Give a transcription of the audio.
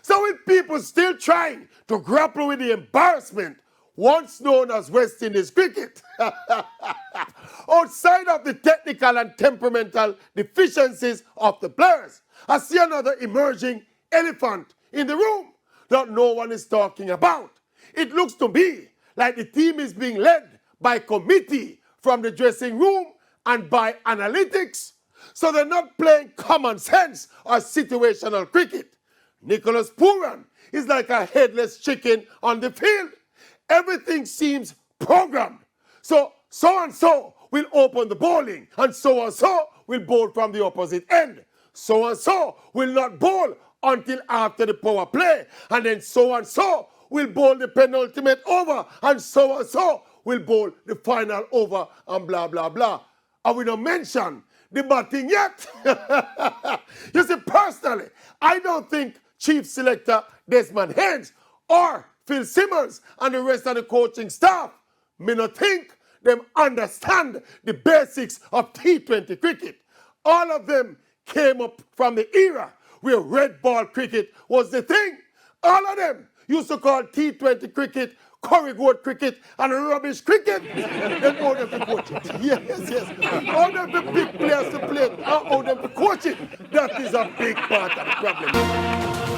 So with people still trying to grapple with the embarrassment once known as West Indies cricket, outside of the technical and temperamental deficiencies of the players, I see another emerging elephant in the room that no one is talking about. It looks to me like the team is being led by committee from the dressing room and by analytics. So they're not playing common sense or situational cricket. Nicholas Pooran is like a headless chicken on the field. Everything seems programmed. So and so will open the bowling, and so will bowl from the opposite end. So and so will not bowl until after the power play, and then so will bowl the penultimate over, and so will bowl the final over, and blah, blah, blah. I will not mention the batting yet. You see, personally, I don't think Chief Selector Desmond Haynes or Phil Simmons and the rest of the coaching staff may not think them understand the basics of T20 cricket. All of them came up from the era where red ball cricket was the thing. All of them used to call T20 cricket Corrigold cricket and rubbish cricket. Then all them to coach it. Yes. All them to pick players to play and all them to coach it. That is a big part of the problem.